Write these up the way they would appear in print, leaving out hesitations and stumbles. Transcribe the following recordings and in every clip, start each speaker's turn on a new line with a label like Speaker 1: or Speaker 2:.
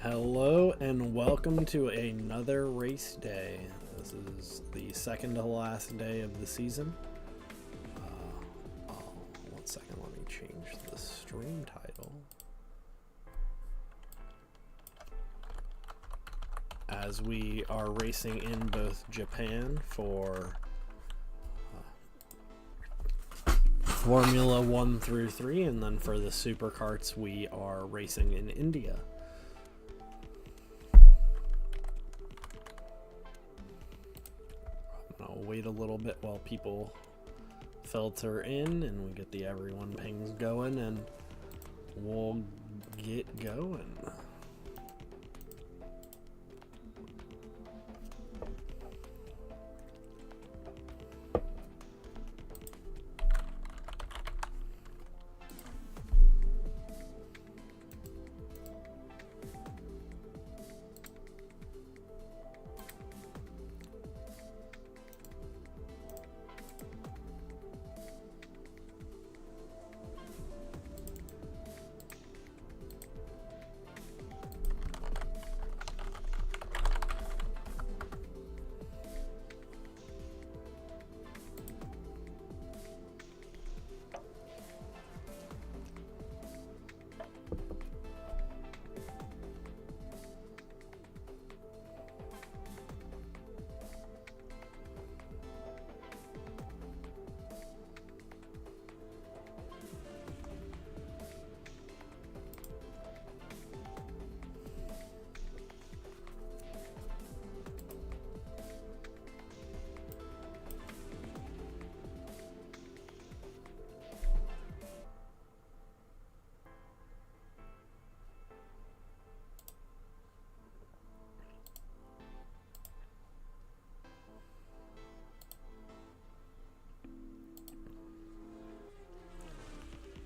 Speaker 1: Hello and welcome to another race day. This is the second to last day of the season. One second, let me change the stream title. As we are racing in both Japan for Formula 1 through 3, and then for the supercarts we are racing in India. I'll wait a little bit while people filter in and we get the everyone pings going, and we'll get going.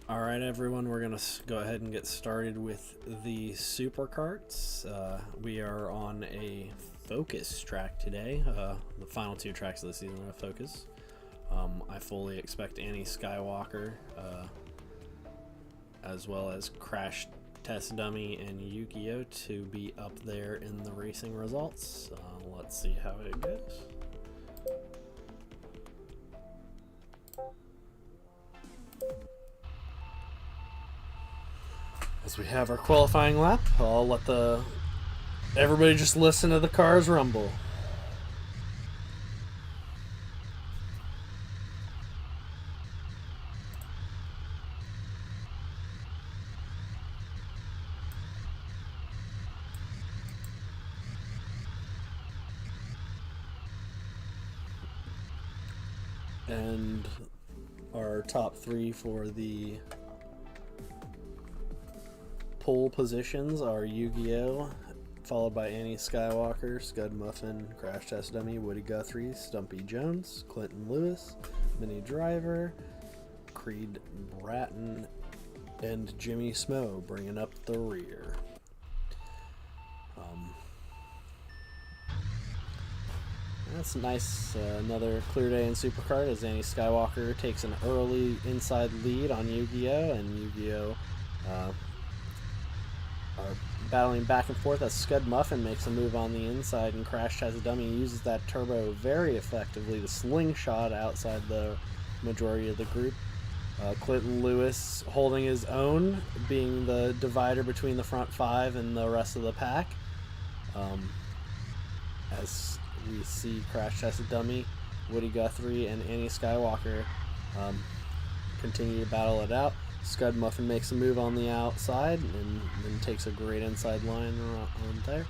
Speaker 1: Alright everyone, we're going to go ahead and get started with the supercarts. We are on a focus track today. The final two tracks of the season are focus. I fully expect Annie Skywalker, as well as Crash Test Dummy and Yu-Gi-Oh! To be up there in the racing results. Let's see how it goes. As we have our qualifying lap, I'll let everybody just listen to the cars rumble. And our top three for the pole positions are Yu-Gi-Oh!, followed by Annie Skywalker, Scud Muffin, Crash Test Dummy, Woody Guthrie, Stumpy Jones, Clinton Lewis, Minnie Driver, Creed Bratton, and Jimmy Smo bringing up the rear. That's nice. Another clear day in Supercard as Annie Skywalker takes an early inside lead on Yu-Gi-Oh! And Yu-Gi-Oh! Are battling back and forth as Scud Muffin makes a move on the inside, and Crash Test Dummy uses that turbo very effectively to slingshot outside the majority of the group. Clinton Lewis holding his own, being the divider between the front five and the rest of the pack. As we see Crash Test Dummy, Woody Guthrie, and Annie Skywalker continue to battle it out. Scud Muffin makes a move on the outside and then takes a great inside line on there.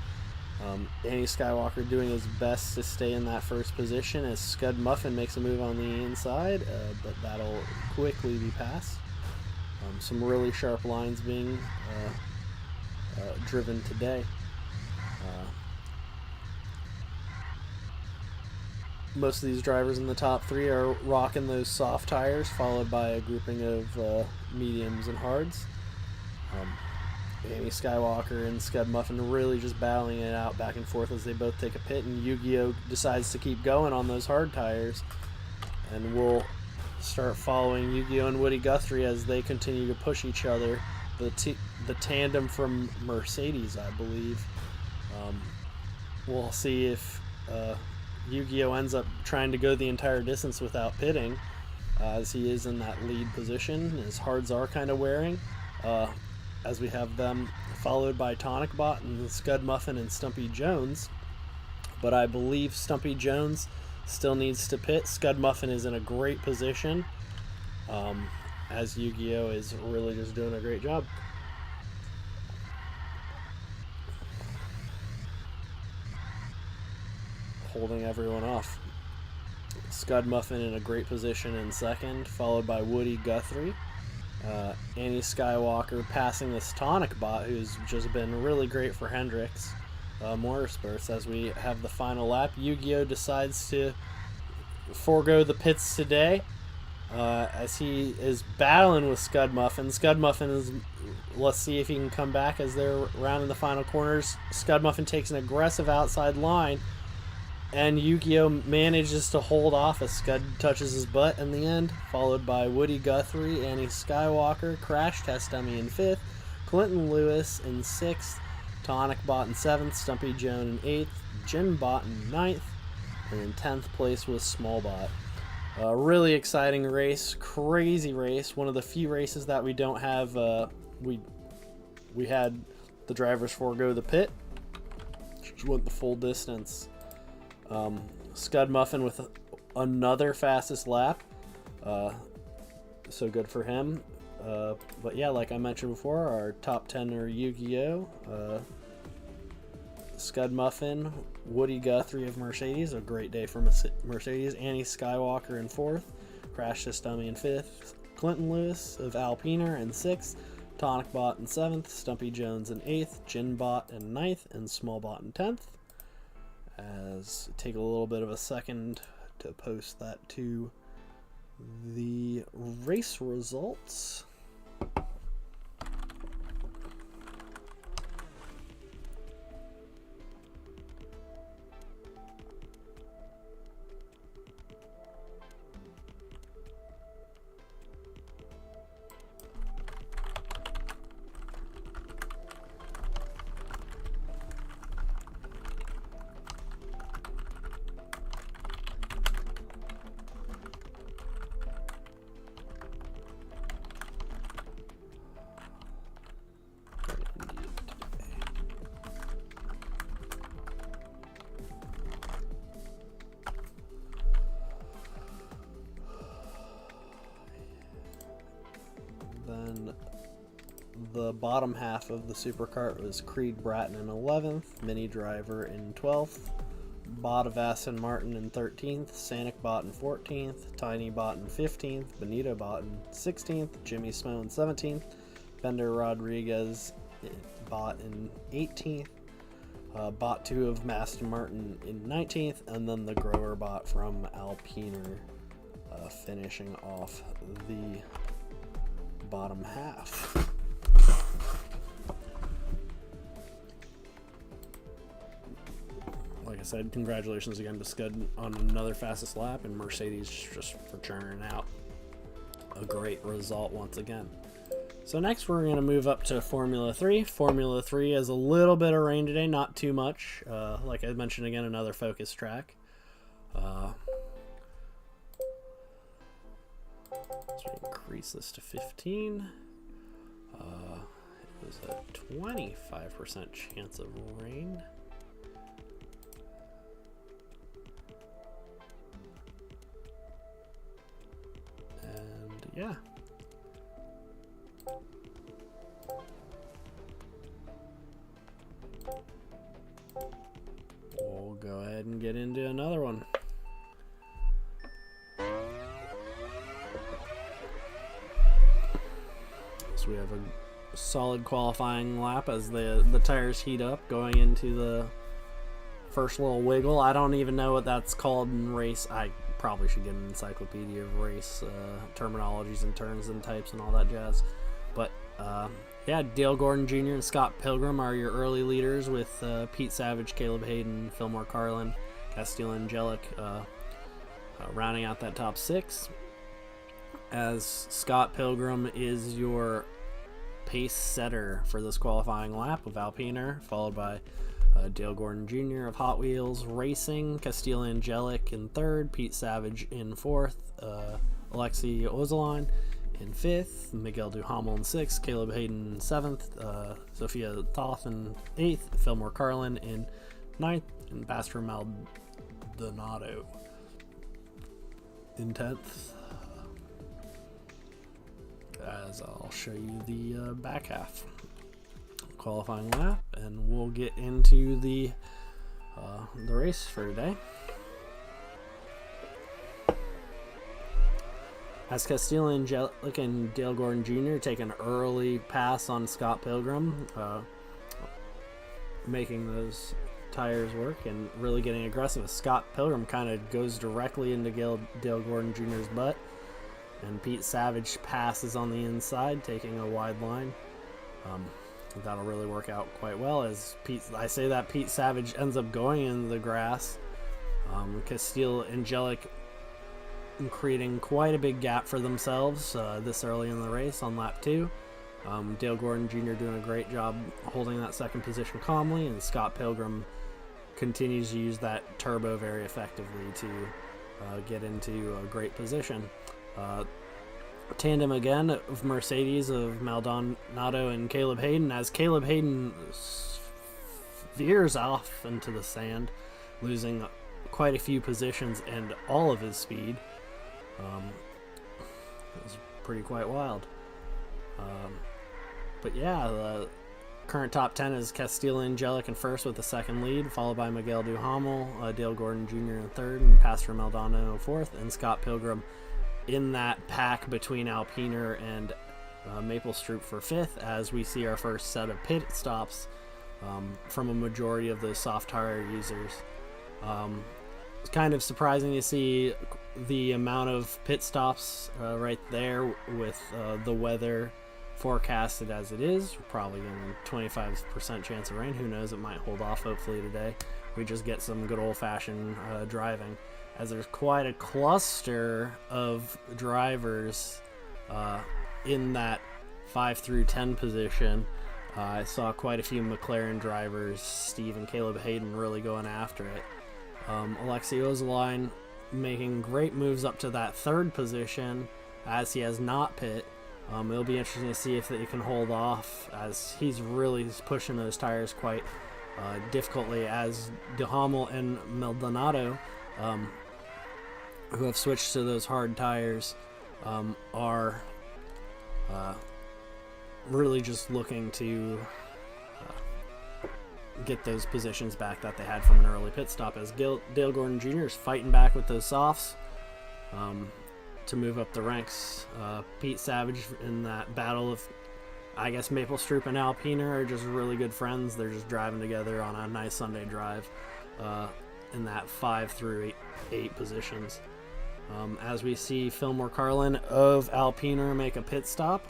Speaker 1: Annie Skywalker doing his best to stay in that first position as Scud Muffin makes a move on the inside, but that'll quickly be passed. Some really sharp lines being driven today. Most of these drivers in the top three are rocking those soft tires, followed by a grouping of mediums and hards. Annie Skywalker and Scud Muffin really just battling it out back and forth as they both take a pit, and Yu-Gi-Oh! Decides to keep going on those hard tires. And we'll start following Yu-Gi-Oh! And Woody Guthrie as they continue to push each other the tandem from Mercedes, I believe. We'll see if Yu-Gi-Oh ends up trying to go the entire distance without pitting, as he is in that lead position. His hards are kind of wearing, as we have them followed by Tonic Bot and Scud Muffin and Stumpy Jones. But I believe Stumpy Jones still needs to pit. Scud Muffin is in a great position, as Yu-Gi-Oh is really just doing a great job. Holding everyone off. Scud Muffin in a great position in second, followed by Woody Guthrie. Annie Skywalker passing this Tonic Bot, who's just been really great for Hendrix Motorsports. As we have the final lap, Yu-Gi-Oh decides to forego the pits today, as he is battling with Scud Muffin. Scud Muffin is, let's see if he can come back as they're rounding the final corners. Scud Muffin takes an aggressive outside line, and Yu-Gi-Oh manages to hold off as Scud touches his butt in the end, followed by Woody Guthrie, Annie Skywalker, Crash Test Dummy in 5th, Clinton Lewis in 6th, Tonic Bot in 7th, Stumpy Joan in 8th, Jin Bot in 9th, and in 10th place was Small Bot. A really exciting race, crazy race, one of the few races that we don't have, we had the drivers forego the pit, which went the full distance. Scud Muffin with another fastest lap, so good for him. But yeah, like I mentioned before, our top 10 are Yu-Gi-Oh, Scud Muffin, Woody Guthrie of Mercedes, a great day for Mercedes, Annie Skywalker in 4th, Crash Test Dummy in 5th, Clinton Lewis of Alpiner in 6th, Tonic Bot in 7th, Stumpy Jones in 8th, Jin Bot in 9th, and Small Bot in 10th. As take a little bit of a second to post that to the race results. Then the bottom half of the supercart was Creed Bratton in 11th, Mini Driver in 12th, Bot of Aston Martin in 13th, Sanic Bot in 14th, Tiny Bot in 15th, Benito Bot in 16th, Jimmy Smo in 17th, Bender Rodriguez Bot in 18th, Bot 2 of Aston Martin in 19th, and then the Grower Bot from Alpiner finishing off the bottom half. Like I said, congratulations again to Scud on another fastest lap, and Mercedes just for churning out a great result once again. So next we're going to move up to Formula 3. Formula 3 has a little bit of rain today, not too much. Like I mentioned again, another focus track. Let's increase this to 15. It was a 25% chance of rain. And yeah. We'll go ahead and get into another one. So we have a solid qualifying lap as the tires heat up going into the first little wiggle. I don't even know what that's called in race. I probably should get an encyclopedia of race terminologies and turns and types and all that jazz. But yeah, Dale Gordon Jr. and Scott Pilgrim are your early leaders, with Pete Savage, Caleb Hayden, Fillmore Carlin, Castile Angelic rounding out that top 6. As Scott Pilgrim is your pace setter for this qualifying lap of Alpiner, followed by Dale Gordon Jr. of Hot Wheels Racing, Castile Angelic in third, Pete Savage in fourth, Alexei Ozaline in fifth, Miguel Duhamel in sixth, Caleb Hayden in seventh, Sophia Toth in eighth, Fillmore Carlin in ninth, and Pastor Maldonado in 10th. As I'll show you the back half qualifying lap, and we'll get into the race for today. As Castile Angelic and Dale Gordon Jr. take an early pass on Scott Pilgrim, making those tires work and really getting aggressive. Scott Pilgrim kind of goes directly into Dale Gordon Jr.'s butt, and Pete Savage passes on the inside, taking a wide line. That'll really work out quite well, as Pete Savage ends up going into the grass. Castile Angelic creating quite a big gap for themselves this early in the race on lap 2. Dale Gordon Jr. doing a great job holding that second position calmly, and Scott Pilgrim continues to use that turbo very effectively to get into a great position. Tandem again of Mercedes of Maldonado and Caleb Hayden, as Caleb Hayden veers off into the sand, losing quite a few positions and all of his speed. It was quite wild. But yeah, the current top 10 is Castile Angelic in first with the second lead, followed by Miguel Duhamel, Dale Gordon Jr. in third, and Pastor Maldonado in fourth, and Scott Pilgrim in that pack between Alpiner and Maple Stroop for fifth, as we see our first set of pit stops from a majority of those soft tire users. It's kind of surprising to see the amount of pit stops right there with the weather forecasted as it is. We're probably getting a 25% chance of rain. Who knows? It might hold off hopefully today. We just get some good old-fashioned driving, as there's quite a cluster of drivers in that 5 through 10 position. I saw quite a few McLaren drivers, Steve and Caleb Hayden, really going after it. Alexei Ozaline making great moves up to that third position, as he has not pit. It'll be interesting to see if he can hold off, as he's really pushing those tires quite difficultly, as Duhamel and Maldonado, who have switched to those hard tires, are really just looking to get those positions back that they had from an early pit stop, as Dale Gordon Jr. is fighting back with those softs to move up the ranks. Pete Savage in that battle of, I guess, Maple Stroop and Alpiner are just really good friends. They're just driving together on a nice Sunday drive in that 5 through 8 positions. As we see Fillmore Carlin of Alpiner make a pit stop.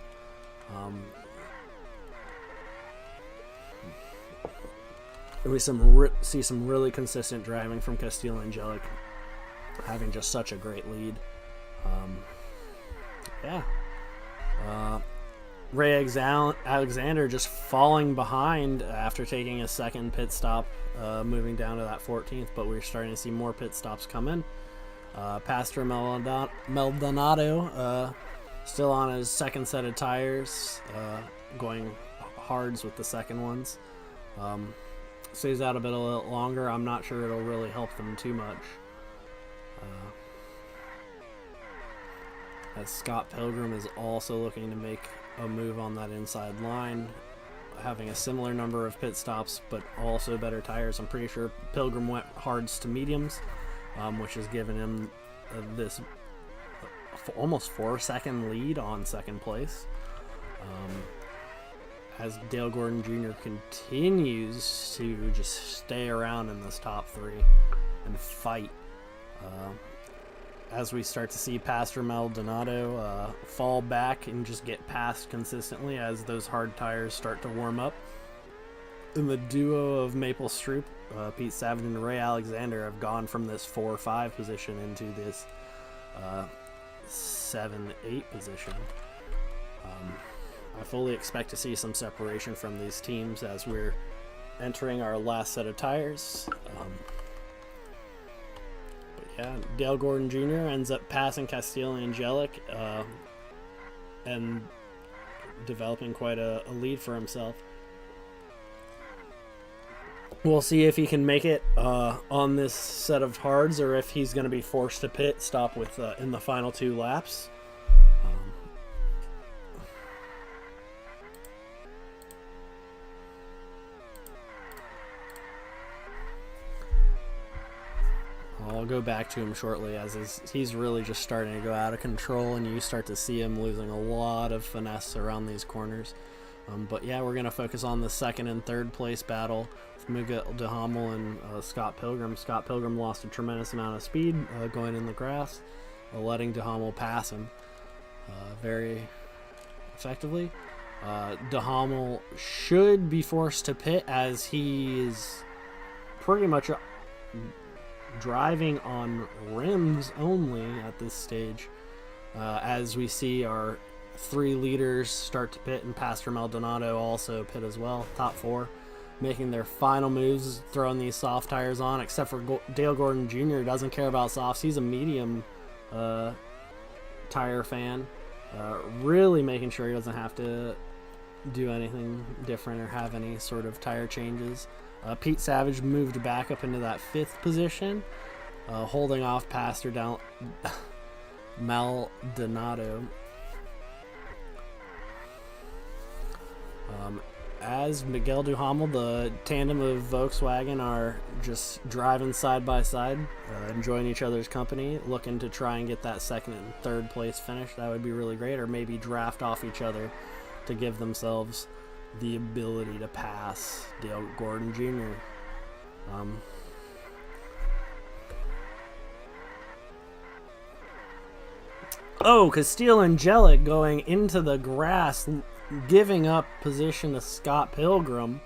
Speaker 1: We see some really consistent driving from Castile Angelic, having just such a great lead. Ray Alexander just falling behind after taking a second pit stop, moving down to that 14th, but we're starting to see more pit stops come in. Pastor Maldonado still on his second set of tires, going hards with the second ones. Stays out a little longer. I'm not sure it'll really help them too much. As Scott Pilgrim is also looking to make a move on that inside line, having a similar number of pit stops, but also better tires. I'm pretty sure Pilgrim went hards to mediums, which has given him this almost 4-second lead on second place. As Dale Gordon Jr. continues to just stay around in this top 3 and fight. As we start to see Pastor Maldonado fall back and just get past consistently as those hard tires start to warm up. And the duo of Maple Stroop, Pete Savage and Ray Alexander, have gone from this 4-5 position into this 7-8 position. I fully expect to see some separation from these teams as we're entering our last set of tires. But yeah, Dale Gordon Jr. ends up passing Castile Angelic and developing quite a lead for himself. We'll see if he can make it on this set of hards, or if he's going to be forced to pit stop with in the final 2 laps. I'll go back to him shortly, as he's really just starting to go out of control, and you start to see him losing a lot of finesse around these corners. But yeah, we're going to focus on the 2nd and 3rd place battle with Miguel Duhamel and Scott Pilgrim. Scott Pilgrim lost a tremendous amount of speed going in the grass, letting Duhamel pass him very effectively. Duhamel should be forced to pit, as he is pretty much driving on rims only at this stage, as we see our 3 leaders start to pit, and Pastor Maldonado also pit as well. Top 4 making their final moves, throwing these soft tires on, except for Dale Gordon Jr. doesn't care about softs. He's a medium tire fan, really making sure he doesn't have to do anything different or have any sort of tire changes. Pete Savage moved back up into that 5th position, holding off Pastor Maldonado. As Miguel Duhamel, the tandem of Volkswagen, are just driving side by side, enjoying each other's company, looking to try and get that 2nd and 3rd place finish. That would be really great, or maybe draft off each other to give themselves the ability to pass Dale Gordon Jr. Castile Angelic going into the grass, giving up position to Scott Pilgrim,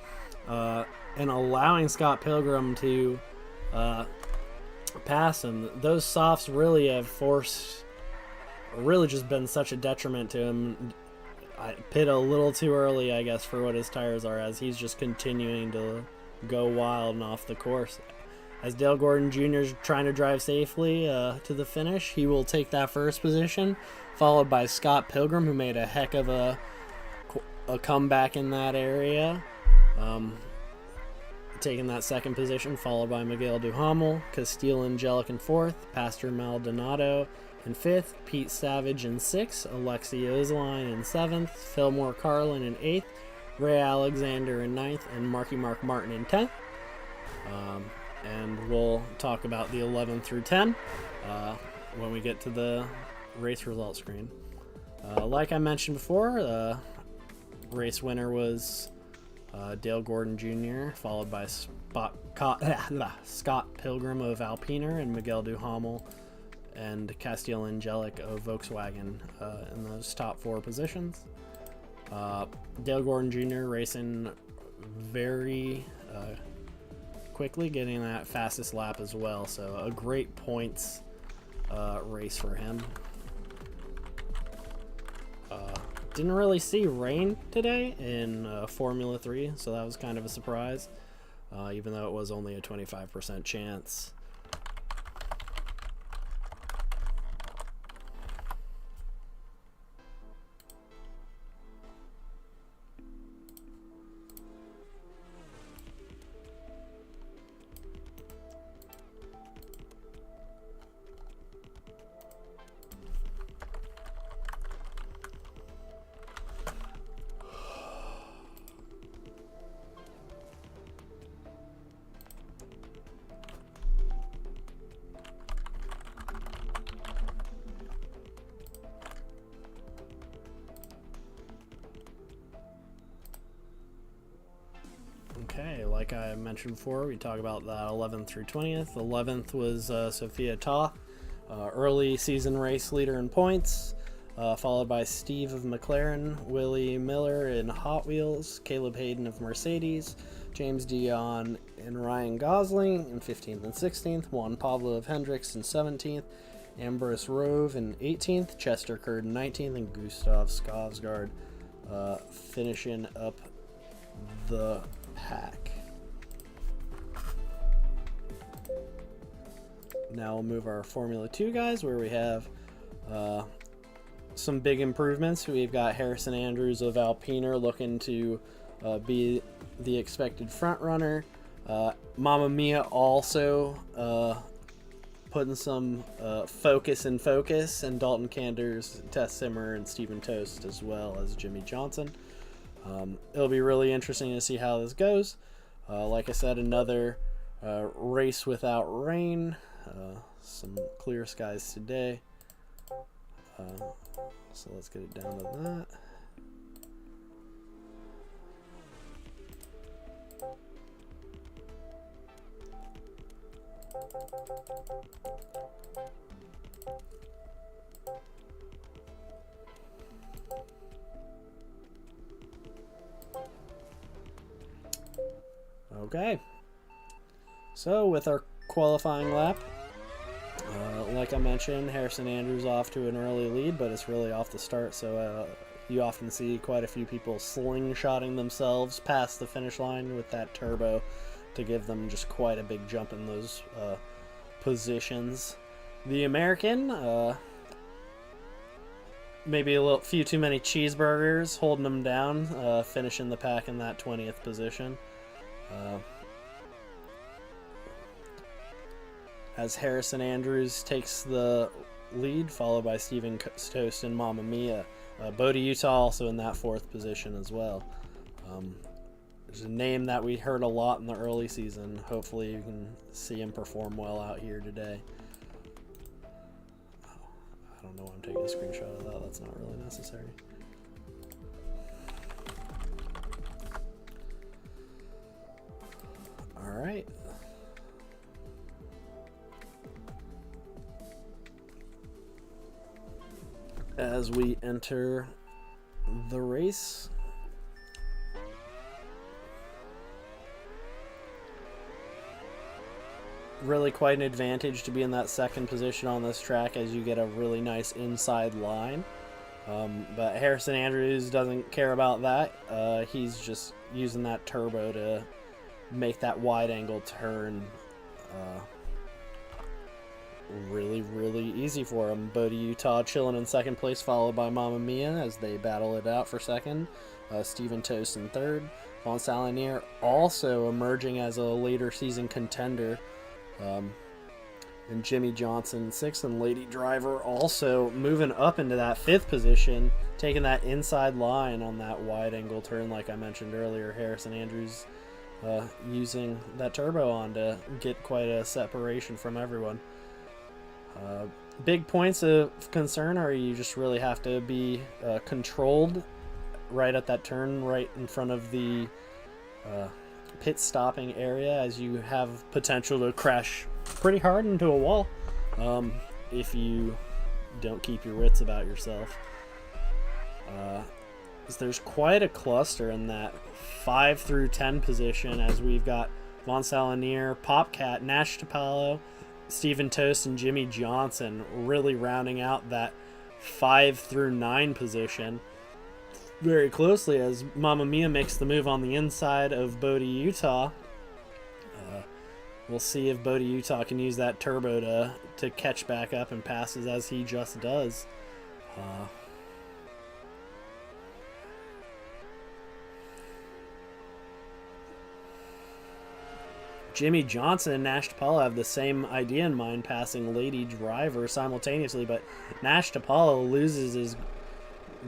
Speaker 1: and allowing Scott Pilgrim to pass him. Those softs really have just been such a detriment to him. I pit a little too early, I guess, for what his tires are, as he's just continuing to go wild and off the course. As Dale Gordon Jr. is trying to drive safely to the finish, he will take that 1st position, followed by Scott Pilgrim, who made a heck of a comeback in that area, taking that 2nd position, followed by Miguel Duhamel, Castile Angelic in 4th, Pastor Maldonado in 5th, Pete Savage in 6th, Alexi Ozeline in 7th, Fillmore Carlin in 8th, Ray Alexander in 9th, and Marky Mark Martin in 10th. And we'll talk about the 11 through 10 when we get to the race results screen. Like I mentioned before, race winner was Dale Gordon Jr., followed by Scott Pilgrim of Alpiner and Miguel Duhamel and Castile Angelic of Volkswagen in those top 4 positions. Dale Gordon Jr. racing very quickly, getting that fastest lap as well, so a great points race for him. Didn't really see rain today in Formula 3, so that was kind of a surprise, even though it was only a 25% chance. Okay, like I mentioned before, we talk about that 11th through 20th. 11th was Sophia Toth, early season race leader in points, followed by Steve of McLaren, Willie Miller in Hot Wheels, Caleb Hayden of Mercedes, James Dion and Ryan Gosling in 15th and 16th, Juan Pablo of Hendricks in 17th, Ambrose Rove in 18th, Chester Curd in 19th, and Gustav Skarsgård finishing up the pack. Now we'll move our Formula 2 guys, where we have some big improvements. We've got Harrison Andrews of Alpiner looking to be the expected front runner. Mamma Mia also putting some focus, and Dalton Kanders, Tess Simmer, and Stephen Toast, as well as Jimmy Johnson. It'll be really interesting to see how this goes. Like I said, another race without rain. Some clear skies today. So let's get it down to that. Okay, so with our qualifying lap, like I mentioned, Harrison Andrews off to an early lead, but it's really off the start, so you often see quite a few people slingshotting themselves past the finish line with that turbo to give them just quite a big jump in those positions. The American, maybe a few too many cheeseburgers holding them down, finishing the pack in that 20th position. As Harrison Andrews takes the lead, followed by Stephen Toast and Mamma Mia. Bodie Utah also in that 4th position as well. There's a name that we heard a lot in the early season. Hopefully you can see him perform well out here today. I don't know why I'm taking a screenshot of that. That's not really necessary. All right. As we enter the race, really quite an advantage to be in that 2nd position on this track, as you get a really nice inside line. But Harrison Andrews doesn't care about that. He's just using that turbo to make that wide angle turn really easy for him. Bodie Utah chilling in 2nd place, followed by Mamma Mia as they battle it out for 2nd. Stephen Toast in 3rd. Von Salinier also emerging as a later season contender. And Jimmy Johnson 6th, and Lady Driver also moving up into that 5th position, taking that inside line on that wide angle turn like I mentioned earlier. Harrison Andrews using that turbo on to get quite a separation from everyone. Big points of concern are you just really have to be controlled right at that turn, right in front of the pit stopping area, as you have potential to crash pretty hard into a wall if you don't keep your wits about yourself. There's quite a cluster in that 5 through 10 position, as we've got Von Salinier, Popcat, Nash Tapalo, Stephen Toast, and Jimmy Johnson really rounding out that 5 through 9 position very closely, as Mamma Mia makes the move on the inside of Bodie Utah. We'll see if Bodie Utah can use that turbo to catch back up and passes, as he just does. Jimmy Johnson and Nash Tapalo have the same idea in mind, passing Lady Driver simultaneously, but Nash Tapalo loses his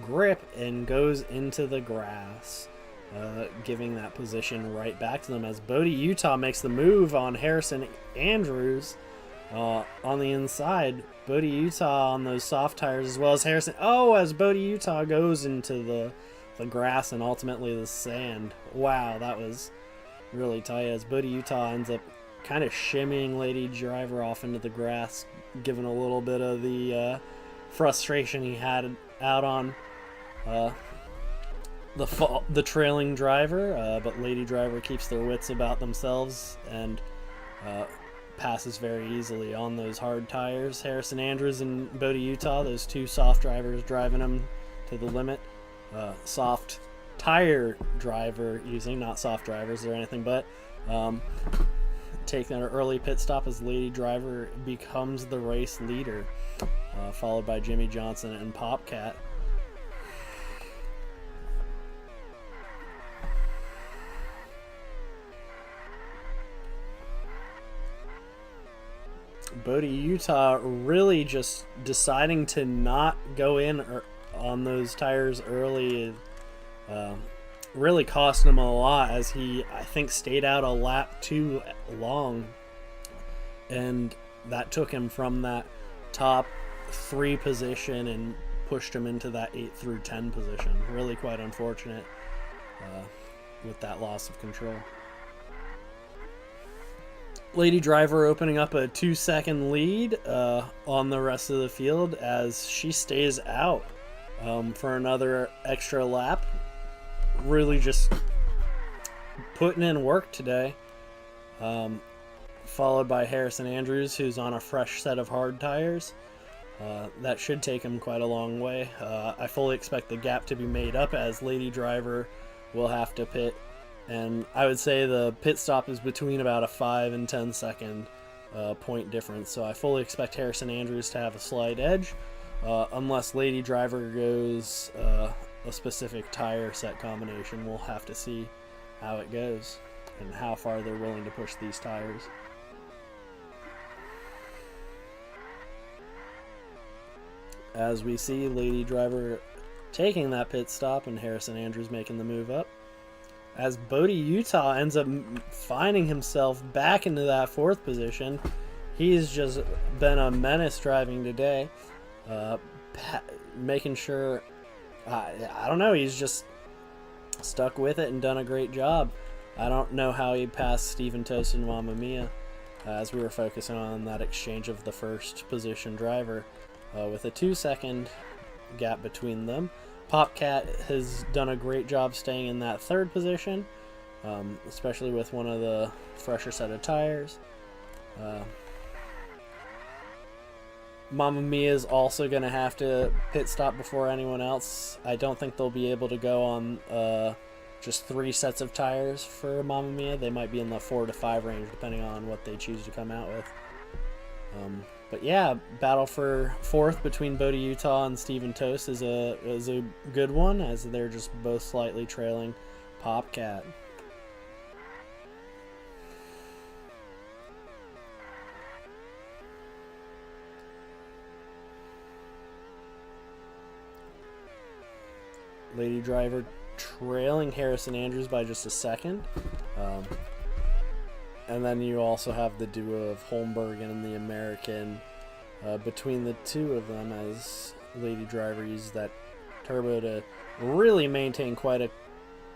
Speaker 1: grip and goes into the grass, giving that position right back to them, as Bodie Utah makes the move on Harrison Andrews on the inside. Bodie Utah on those soft tires, as well as Harrison. As Bodie Utah goes into the grass and ultimately the sand. Wow, that was really tight, as Bodie Utah ends up kind of shimmying Lady Driver off into the grass, giving a little bit of the frustration he had out on the trailing driver, but Lady Driver keeps their wits about themselves and passes very easily on those hard tires. Harrison Andrews and Bodie Utah, those two soft drivers, driving them to the limit. soft tire driver using, not soft drivers or anything, but taking an early pit stop as Lady Driver becomes the race leader, followed by Jimmy Johnson and Popcat. Bodie, Utah really just deciding to not go in on those tires early really cost him a lot, as he, I think, stayed out a lap too long, and that took him from that top 3 position and pushed him into that 8 through 10 position. Really quite unfortunate with that loss of control. Lady Driver opening up a 2-second lead on the rest of the field as she stays out for another extra lap. Really just putting in work today. Followed by Harrison Andrews, who's on a fresh set of hard tires. That should take him quite a long way. I fully expect the gap to be made up, as Lady Driver will have to pit. And I would say the pit stop is between about a 5 and 10 second point difference. So I fully expect Harrison Andrews to have a slight edge, unless Lady Driver goes a specific tire set combination. We'll have to see how it goes and how far they're willing to push these tires. As we see Lady Driver taking that pit stop and Harrison Andrews making the move up, as Bodie, Utah ends up finding himself back into that 4th position. He's just been a menace driving today, making sure, I don't know, he's just stuck with it and done a great job. I don't know how he passed Steven Toast and Mamma Mia, as we were focusing on that exchange of the 1st position driver, with a 2-second gap between them. Popcat has done a great job staying in that 3rd position, especially with one of the fresher set of tires. Mamma Mia is also going to have to pit stop before anyone else. I don't think they'll be able to go on just 3 sets of tires for Mamma Mia. They might be in the 4 to 5 range, depending on what they choose to come out with. But yeah, battle for 4th between Bodie, Utah and Steven Toast is a good one, as they're just both slightly trailing Popcat. Lady Driver trailing Harrison Andrews by just a second. And then you also have the duo of Holmberg and the American between the two of them, as Lady Driver uses that turbo to really maintain quite a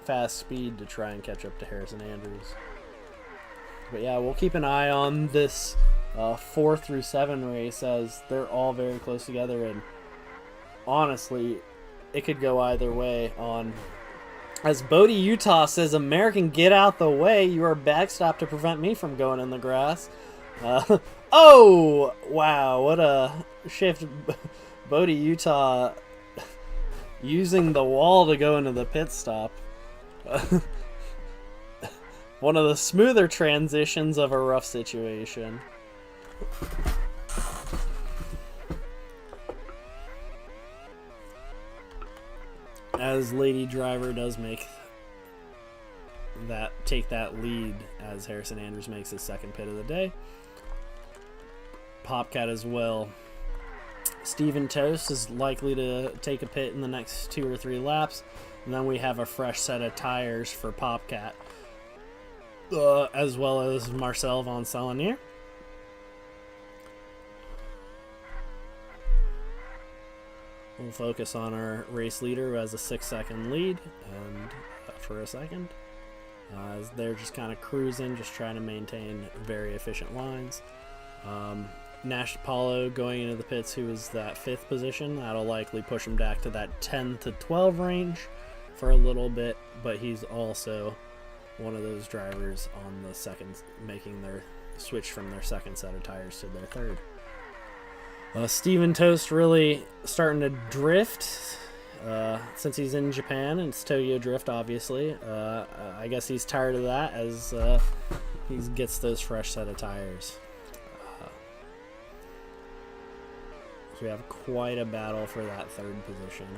Speaker 1: fast speed to try and catch up to Harrison Andrews. But yeah, we'll keep an eye on this 4 through 7 race, as they're all very close together, and honestly, it could go either way. As Bodie, Utah says, "American, get out the way. You are backstop to prevent me from going in the grass." Oh, wow. What a shift. Bodie, Utah using the wall to go into the pit stop. One of the smoother transitions of a rough situation. As Lady Driver does take that lead, as Harrison Andrews makes his 2nd pit of the day. Popcat as well. Steven Toast is likely to take a pit in the next 2 or 3 laps, and then we have a fresh set of tires for Popcat, as well as Marcel Van Salonier. We'll focus on our race leader, who has a 6-second lead, and for a second, as they're just kind of cruising, just trying to maintain very efficient lines. Nash Paulo going into the pits, who is that 5th position. That'll likely push him back to that 10 to 12 range for a little bit, but he's also one of those drivers on the 2nd, making their switch from their 2nd set of tires to their 3rd. Steven Toast really starting to drift. since he's in Japan and it's Tokyo Drift, obviously. I guess he's tired of that as he gets those fresh set of tires. So we have quite a battle for that third position.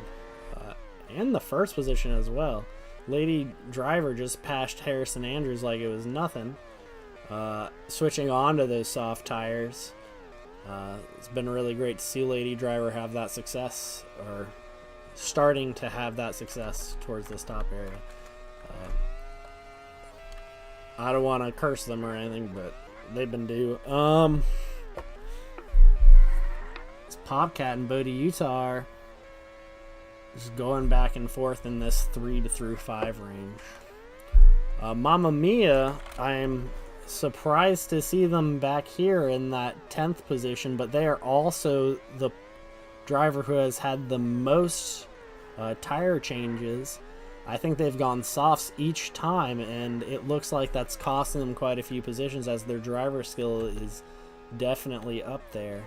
Speaker 1: And the first position as well. Lady Driver just passed Harrison Andrews like it was nothing. Switching on to those soft tires. It's been really great to see Lady Driver have that success, or starting to have that success towards this top area. I don't want to curse them or anything, but they've been due. It's Popcat and Bodie, Utah are just going back and forth in this 3 through 5 range. Mamma Mia, I'm surprised to see them back here in that 10th position, but they are also the driver who has had the most tire changes. I think they've gone softs each time, and it looks like that's costing them quite a few positions, as their driver skill is definitely up there.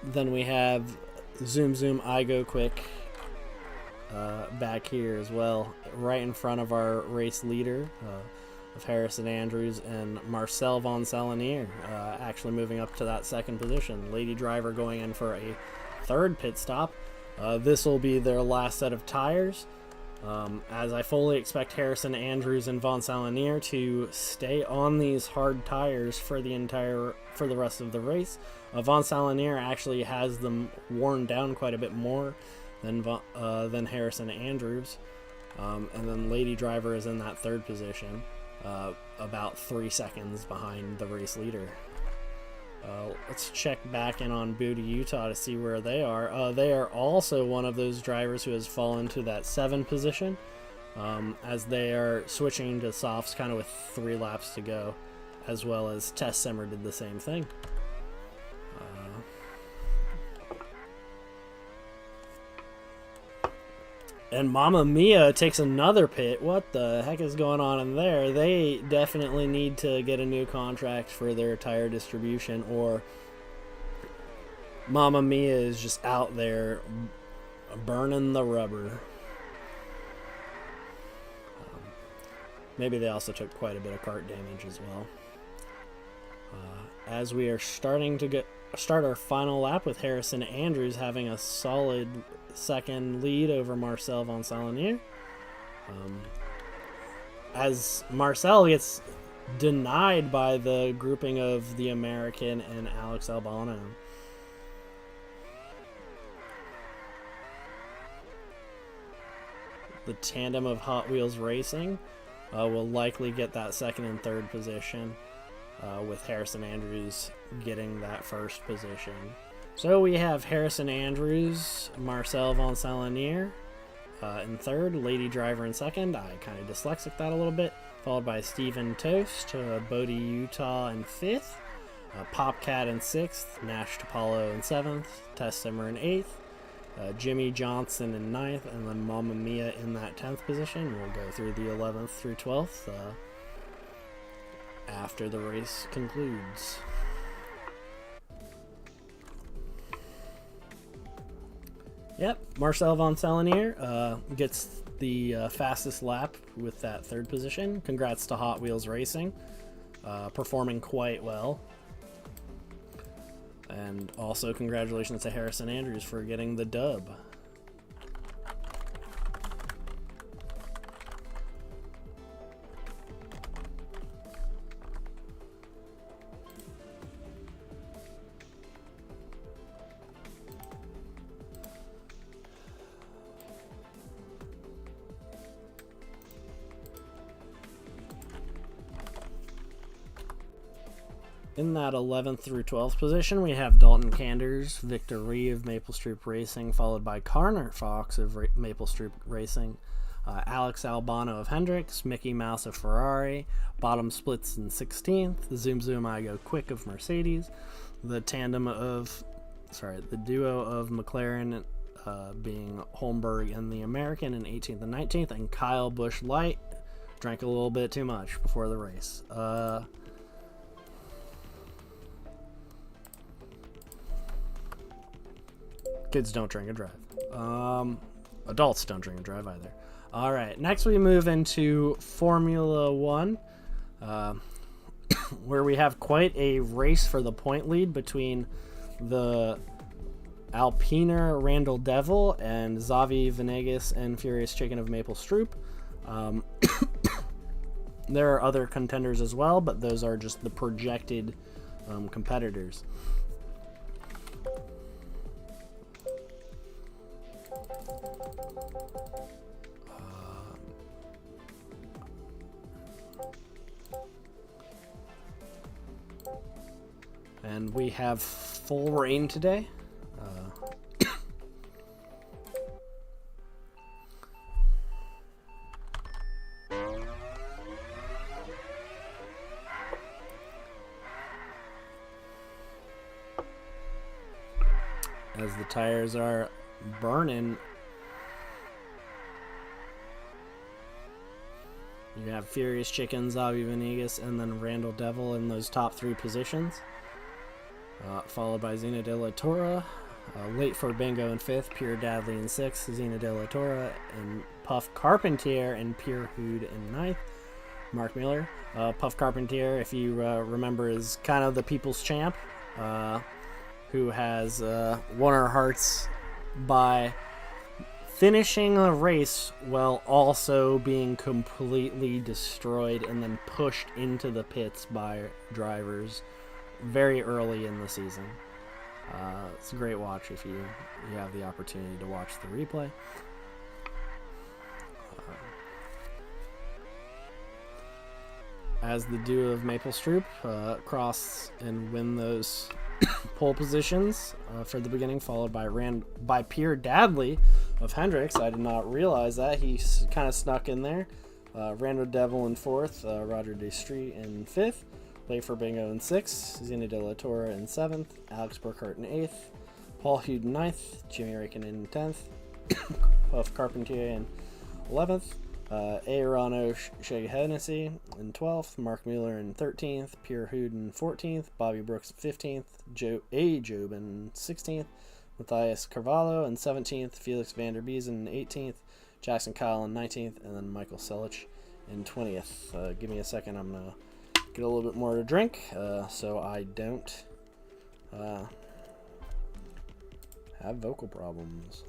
Speaker 1: Then we have Zoom Zoom I Go Quick back here as well, right in front of our race leader of Harrison Andrews and Marcel von Salonier, actually moving up to that second position. Lady Driver going in for a third pit stop. This will be their last set of tires, as I fully expect Harrison Andrews and von Salonier to stay on these hard tires for the rest of the race. Von Salonier actually has them worn down quite a bit more than Harrison Andrews, and then Lady Driver is in that third position, about 3 seconds behind the race leader. Let's check back in on Bodie, Utah to see where they are. They are also one of those drivers who has fallen to that 7 position, as they are switching to softs kind of with 3 laps to go, as well as Tess Simmer did the same thing. And Mamma Mia takes another pit. What the heck is going on in there? They definitely need to get a new contract for their tire distribution, or Mamma Mia is just out there burning the rubber. Maybe they also took quite a bit of kart damage as well. As we are starting to start our final lap with Harrison Andrews having a solid second lead over Marcel von Salonier, as Marcel gets denied by the grouping of the American and Alex Albano. The tandem of Hot Wheels Racing will likely get that second and third position, with Harrison Andrews getting that first position. So we have Harrison Andrews, Marcel von Salonier in third, Lady Driver in second. I kind of dyslexic that a little bit. Followed by Stephen Toast, Bodie, Utah in fifth, Popcat in sixth, Nash Topalo in seventh, Tess Simmer in eighth, Jimmy Johnson in ninth, and then Mamma Mia in that 10th position. We'll go through the 11th through 12th after the race concludes. Yep, Marcel von Salonier gets the fastest lap with that third position. Congrats to Hot Wheels Racing, performing quite well. And also congratulations to Harrison Andrews for getting the dub. In that 11th through 12th position, we have Dalton Canders, Victor Ree of Maple Street Racing, followed by Carner Fox of Maple Street Racing, Alex Albano of Hendricks, Mickey Mouse of Ferrari, Bottom Splits in 16th, Zoom Zoom I Go Quick of Mercedes, the duo of McLaren being Holmberg and the American in 18th and 19th, and Kyle Busch Light drank a little bit too much before the race. Kids don't drink and drive. Adults don't drink and drive either. All right, next we move into Formula One, where we have quite a race for the point lead between the Alpiner Randall Devil and Xavi Venegas and Furious Chicken of Maple Stroop. There are other contenders as well, but those are just the projected competitors. And we have full rain today. As the tires are burning. You have Furious Chicken, Xavi Venegas, and then Randall Devil in those top 3 positions. Followed by Zena De La Torre, Late for Bingo in 5th, Pierre Dadley in 6th, Zena De La Torre and Puff Carpentier and Pierre Hood in 9th. Mark Miller. Puff Carpentier, if you remember, is kind of the people's champ, who has won our hearts by finishing a race while also being completely destroyed and then pushed into the pits by drivers very early in the season. It's a great watch if you have the opportunity to watch the replay. As the duo of Maple Stroop cross and win those pole positions for the beginning, followed by Pierre Dadley of Hendricks. I did not realize that. He kind of snuck in there. Randall Devil in 4th, Roger DeStreet in 5th, Late for Bingo in 6th, Zena De La Torre in 7th, Alex Burkhart in 8th, Paul Hude in 9th, Jimmy Rakin in 10th, Puff Carpentier in 11th, Aarano Shea Hennessy in 12th, Mark Mueller in 13th, Pierre Hood in 14th, Bobby Brooks 15th, Job in 16th, Matthias Carvalho in 17th, Felix van der Biesen in 18th, Jackson Kyle in 19th, and then Michael Selich in 20th. Give me a second, I'm going to get a little bit more to drink so I don't have vocal problems.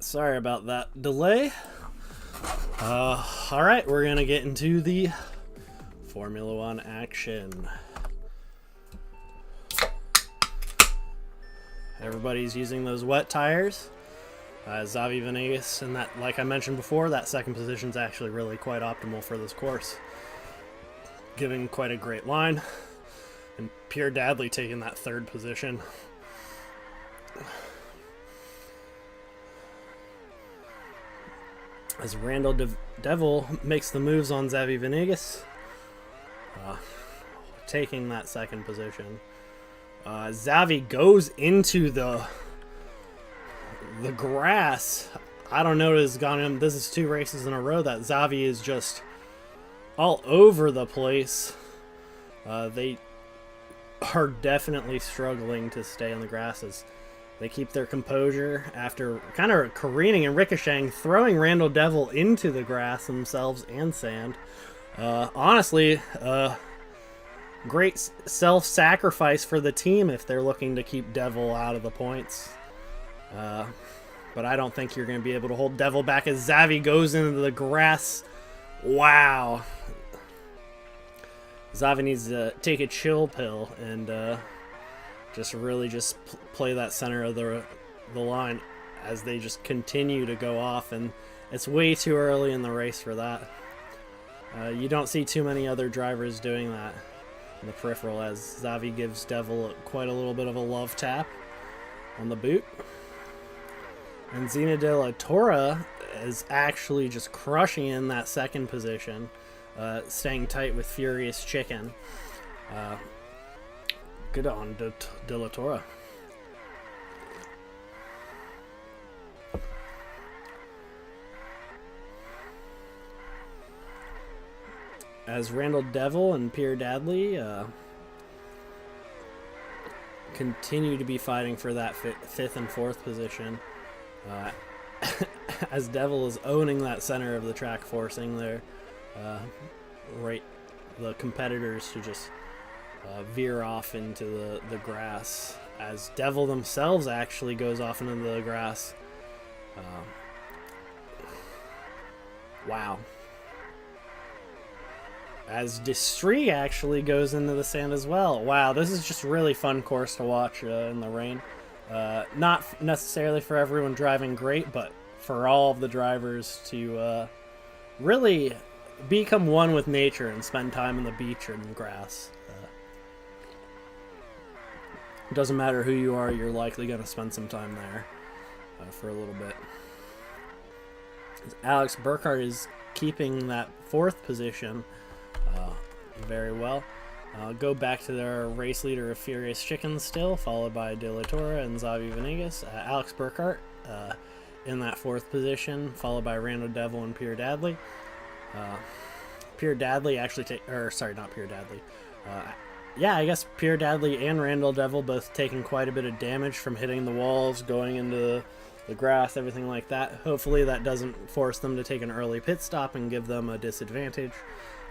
Speaker 1: Sorry about that delay. Alright, we're gonna get into the Formula One action. Everybody's using those wet tires. Xavi Venegas, and that, like I mentioned before, that second position is actually really quite optimal for this course, giving quite a great line. And Pierre Dadley taking that third position. As Randall Devil makes the moves on Xavi Venegas, taking that second position. Xavi goes into the grass. I don't know what has gone in. This is 2 races in a row that Xavi is just all over the place. They are definitely struggling to stay on the grasses. They keep their composure after kind of careening and ricocheting, throwing Randall Devil into the grass themselves and sand. Honestly, great self-sacrifice for the team if they're looking to keep Devil out of the points. But I don't think you're going to be able to hold Devil back as Xavi goes into the grass. Wow. Xavi needs to take a chill pill and just really play that center of the line as they just continue to go off, and it's way too early in the race for that. You don't see too many other drivers doing that in the peripheral, as Xavi gives Devil quite a little bit of a love tap on the boot. And Zina De La Torre is actually just crushing in that second position, staying tight with Furious Chicken. Good on De La Torre. As Randall Devil and Pierre Dadley continue to be fighting for that 5th and 4th position. As Devil is owning that center of the track, forcing their the competitors to just veer off into the grass, as Devil themselves actually goes off into the grass. Wow. As Destry actually goes into the sand as well. Wow, this is just a really fun course to watch in the rain. Not necessarily for everyone driving great, but for all of the drivers to really become one with nature and spend time on the beach or in the grass. It doesn't matter who you are, you're likely going to spend some time there for a little bit. Alex Burkhardt is keeping that 4th position very well. Go back to their race leader of Furious Chicken still, followed by De La Torre and Xavi Venegas. Alex Burkhardt in that 4th position, followed by Randall Devil and Pierre Dadley. Pierre Dadley actually not Pierre Dadley. Yeah, I guess Pierre Dadley and Randall Devil both taking quite a bit of damage from hitting the walls, going into the grass, everything like that. Hopefully that doesn't force them to take an early pit stop and give them a disadvantage.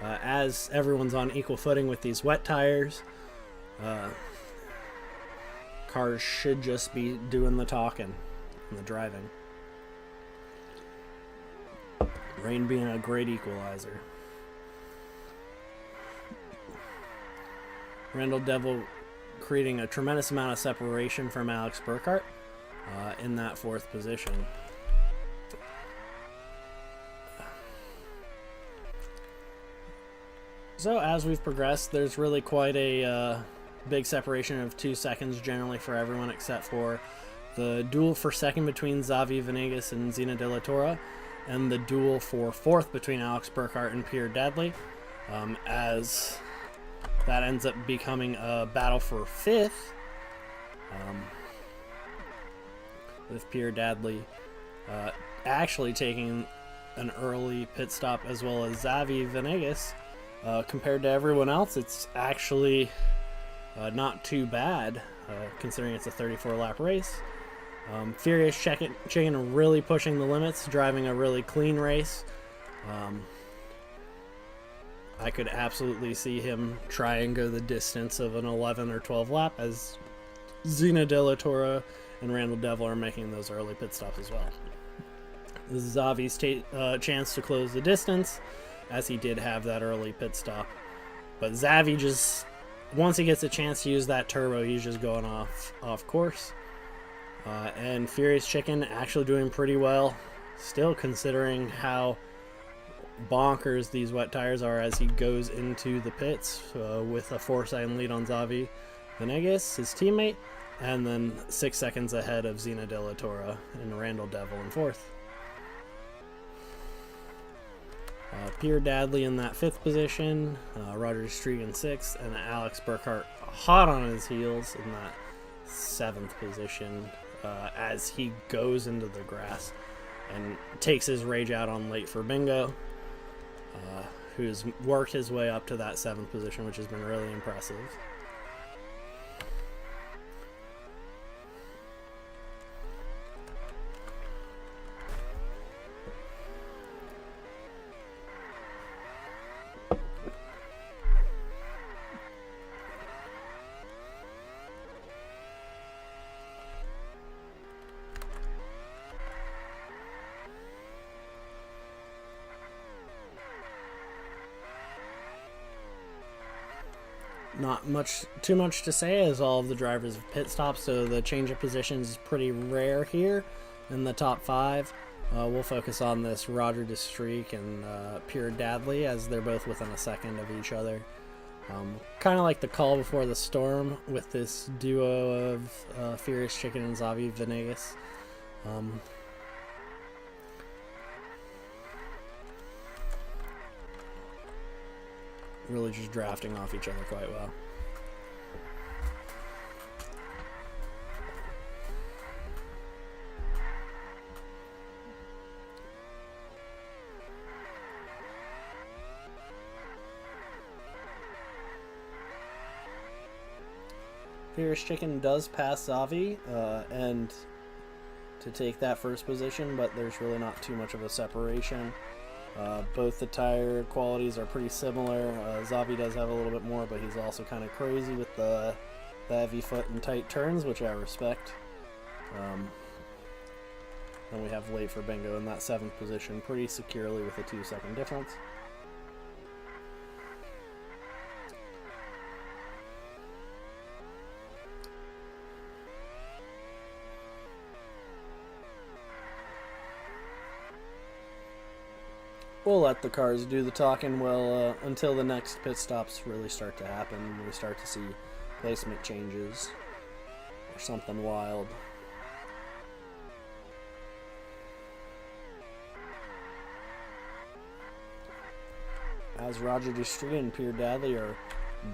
Speaker 1: As everyone's on equal footing with these wet tires, cars should just be doing the talking and the driving. Rain being a great equalizer. Randall Devil creating a tremendous amount of separation from Alex Burkhardt in that 4th position. So as we've progressed, there's really quite a big separation of 2 seconds generally for everyone, except for the duel for second between Xavi Venegas and Zina De La Torre, and the duel for 4th between Alex Burkhardt and Pierre Dadley, as that ends up becoming a battle for 5th, with Pierre Dadley actually taking an early pit stop, as well as Xavi Venegas. Compared to everyone else, it's actually not too bad, considering it's a 34-lap race. Furious Chicken really pushing the limits, driving a really clean race. I could absolutely see him try and go the distance of an 11 or 12 lap, as Zina De La Torre and Randall Devil are making those early pit stops as well. This is Xavi's chance to close the distance, as he did have that early pit stop. But Xavi just, once he gets a chance to use that turbo, he's just going off course. And Furious Chicken actually doing pretty well, still, considering how bonkers these wet tires are, as he goes into the pits with a 4-second lead on Xavi Venegas, his teammate, and then 6 seconds ahead of Zina De La Torre and Randall Devil in 4th. Pierre Dadley in that 5th position, Roger Street in 6th, and Alex Burkhart hot on his heels in that 7th position, as he goes into the grass and takes his rage out on Late for Bingo, who's worked his way up to that 7th position, which has been really impressive. Not too much to say, as all of the drivers have pit stops, so the change of positions is pretty rare here in the top 5. We'll focus on this Roger DeStreak and Pierre Dadley, as they're both within a second of each other. Kind of like the call before the storm with this duo of Furious Chicken and Xavi Venegas. Really just drafting off each other quite well. Furious Chicken does pass Xavi and to take that first position, but there's really not too much of a separation. Both the tire qualities are pretty similar. Xavi does have a little bit more, but he's also kind of crazy with the heavy foot and tight turns, which I respect. Then we have Late for Bingo in that 7th position pretty securely with a 2-second difference. We'll let the cars do the talking until the next pit stops really start to happen. We start to see placement changes or something wild. As Roger DeStreet and Pierre Dadley are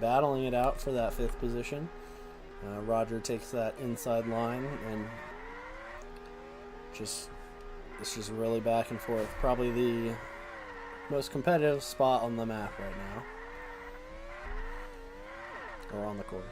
Speaker 1: battling it out for that 5th position. Roger takes that inside line, and it's just really back and forth. Probably the most competitive spot on the map right now, or on the course.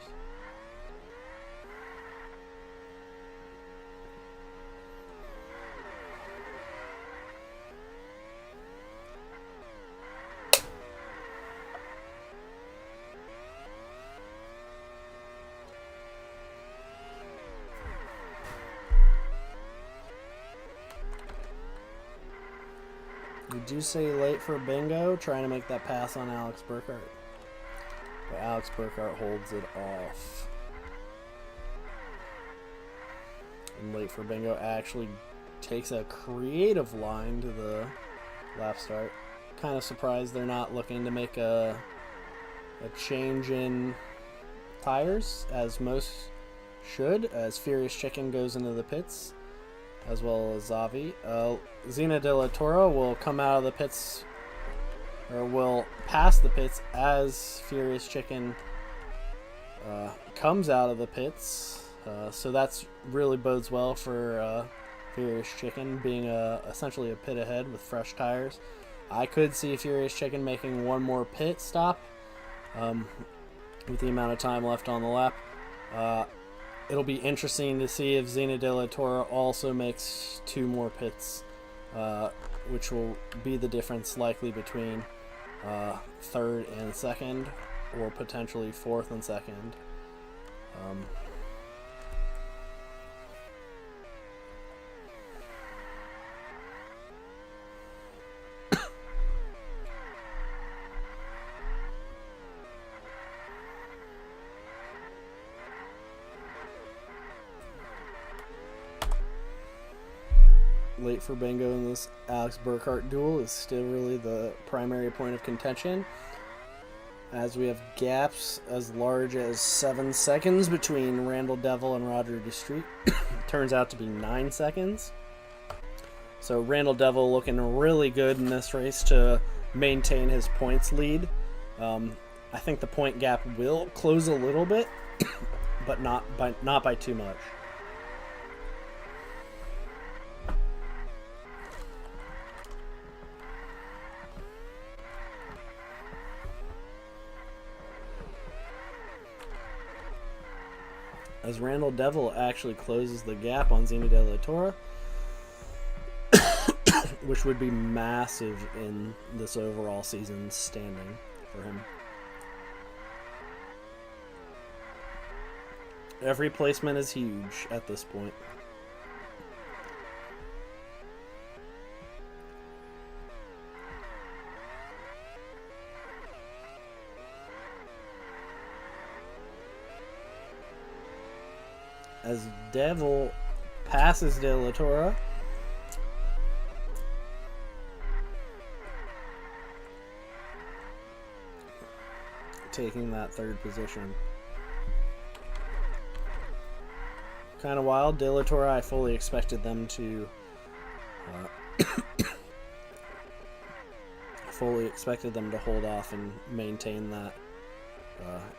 Speaker 1: We do say Late for Bingo, trying to make that pass on Alex Burkhart. But Alex Burkhart holds it off. And Late for Bingo actually takes a creative line to the lap start. Kind of surprised they're not looking to make a change in tires, as most should, as Furious Chicken goes into the pits, as well as Xavi. Zina De La Torre will come out of the pits, or will pass the pits as Furious Chicken comes out of the pits. So that's really bodes well for Furious Chicken being essentially a pit ahead with fresh tires. I could see Furious Chicken making one more pit stop with the amount of time left on the lap. It'll be interesting to see if Zina De La Torre also makes 2 more pits, which will be the difference likely between 3rd and 2nd, or potentially 4th and 2nd. late for bingo in this Alex Burkhart duel is still really the primary point of contention, as we have gaps as large as 7 seconds between Randall Devil and Roger Destreet. Turns out to be 9 seconds. So Randall Devil looking really good in this race to maintain his points lead. I think the point gap will close a little bit, but not by too much. As Randall Devil actually closes the gap on Zina De La Torre, which would be massive in this overall season's standing for him. Every placement is huge at this point. As Devil passes De La Torre, taking that third position. Kind of wild. De La Torre, I fully expected them to hold off and maintain that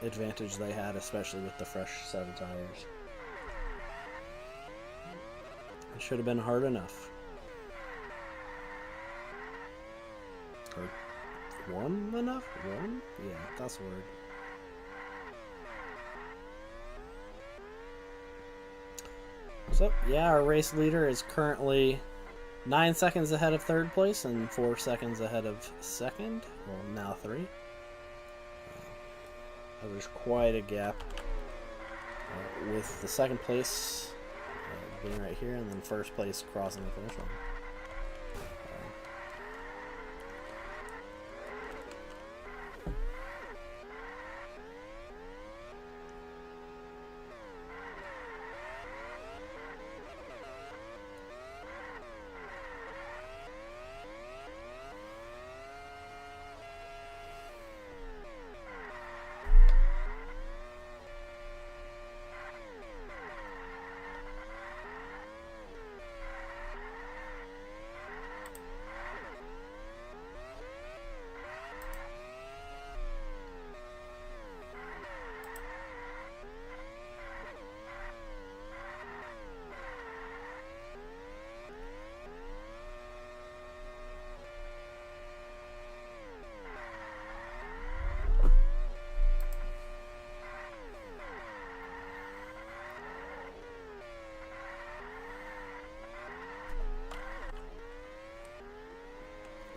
Speaker 1: advantage they had, especially with the fresh set of tires. It should have been hard enough. Or warm enough? Warm? Yeah, that's the word. So, yeah, our race leader is currently 9 seconds ahead of third place and 4 seconds ahead of second. Well, now 3. There's quite a gap with the second place being right here, and then first place crossing the finish line.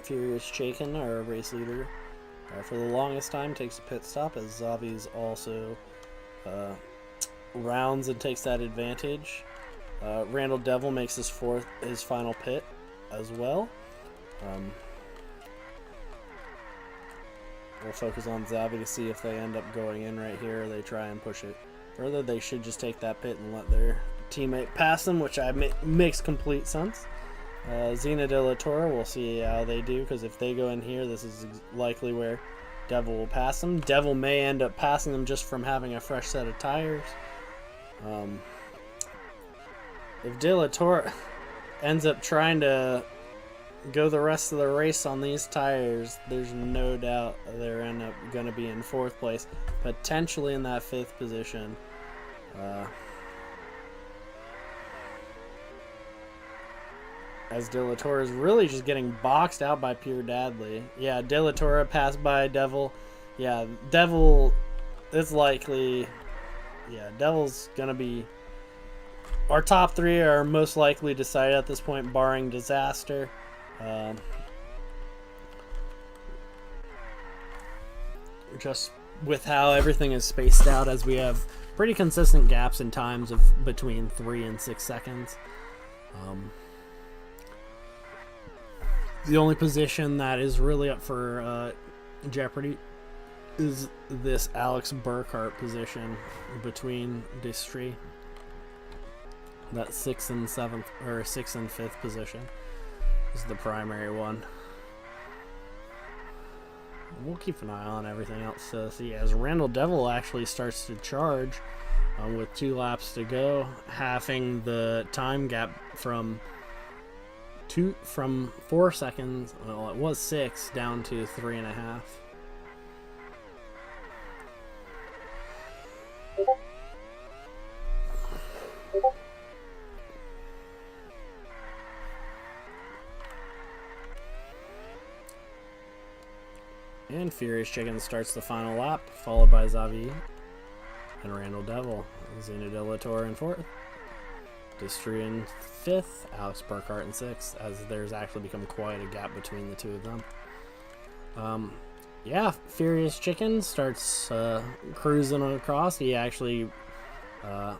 Speaker 1: Furious Chaikin, our race leader, for the longest time takes a pit stop, as Zavi's also rounds and takes that advantage. Randall Devil makes his final pit as well. We'll focus on Zavi to see if they end up going in right here, or they try and push it further. They should just take that pit and let their teammate pass them, which makes complete sense. Zina De La Torre, we'll see how they do, because if they go in here, this is likely where Devil will pass them. Devil may end up passing them just from having a fresh set of tires. If De La Torre ends up trying to go the rest of the race on these tires, there's no doubt they're going to be in 4th place, potentially in that 5th position. As De La Torre is really just getting boxed out by Pure Dadley. Yeah, De La Torre passed by Devil. Yeah, Devil is likely... Yeah, Devil's going to be... Our top 3 are most likely decided at this point, barring disaster. Just with how everything is spaced out, as we have pretty consistent gaps in times of between 3 and 6 seconds. The only position that is really up for jeopardy is this Alex Burkhart position between Destreet. That 6th and 7th, or 6th and 5th position is the primary one. We'll keep an eye on everything else to see as Randall Devil actually starts to charge with 2 laps to go, halving the time gap from 4 seconds. Well, it was 6 down to 3.5. And Furious Chicken starts the final lap, followed by Xavier and Randall Devil. Zena De La Torre in 4th. Distry in 5th. Alex Burkhart in 6th, as there's actually become quite a gap between the two of them. Yeah, Furious Chicken starts cruising across. He actually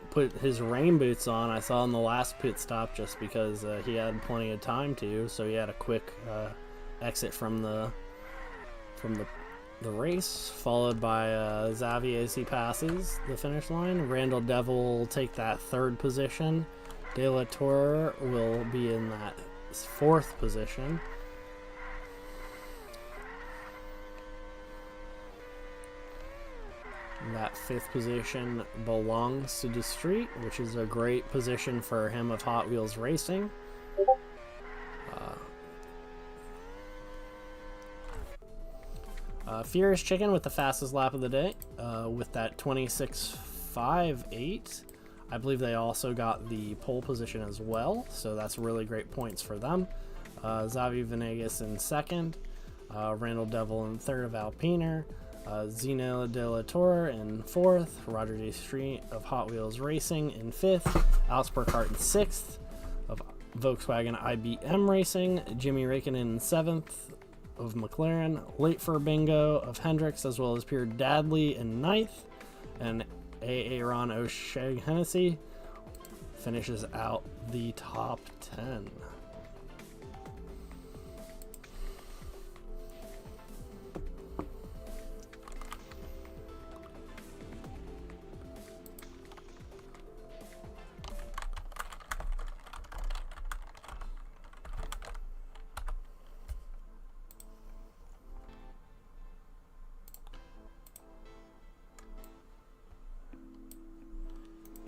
Speaker 1: put his rain boots on. I saw in the last pit stop just because he had plenty of time to, so he had a quick exit from the race, followed by Xavier as he passes the finish line. Randall Devil will take that 3rd position. De La Torre will be in that 4th position. That 5th position belongs to Distreet, which is a great position for him of Hot Wheels Racing. Furious Chicken with the fastest lap of the day with that 26.58. I believe they also got the pole position as well, so that's really great points for them. Xavier Venegas in 2nd, Randall Devil in 3rd of Alpiner, Zena De La Torre in 4th, Roger D. Street of Hot Wheels Racing in 5th, Alex Burkhart in 6th of Volkswagen IBM Racing, Jimmy Raikkonen in 7th of McLaren, Late for Bingo of Hendricks, as well as Pierre Dadley in 9th, and Aaron O'Shea-Hennessy finishes out the top 10.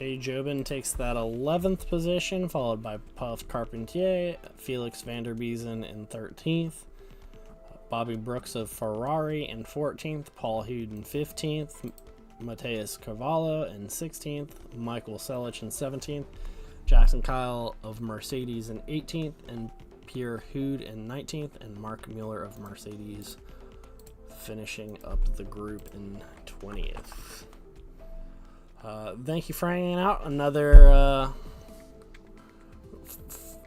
Speaker 1: A. Jobin takes that 11th position, followed by Puff Carpentier, Felix Vanderbiesen in 13th, Bobby Brooks of Ferrari in 14th, Paul Hude in 15th, Mateus Cavallo in 16th, Michael Selich in 17th, Jackson Kyle of Mercedes in 18th, and Pierre Hude in 19th, and Mark Mueller of Mercedes finishing up the group in 20th. Thank you for hanging out. Another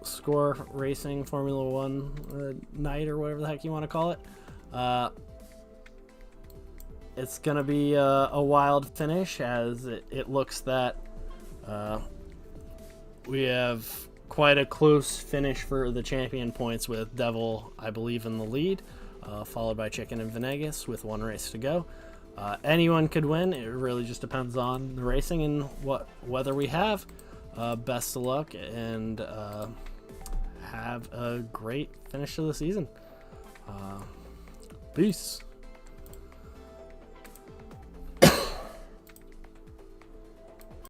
Speaker 1: Score Racing Formula One night, or whatever the heck you want to call it. It's going to be a wild finish, as it looks that we have quite a close finish for the champion points, with Devil, I believe, in the lead, followed by Chicken and Venegas with 1 race to go. Anyone could win. It really just depends on the racing and what weather we have. Best of luck, and have a great finish to the season. Peace.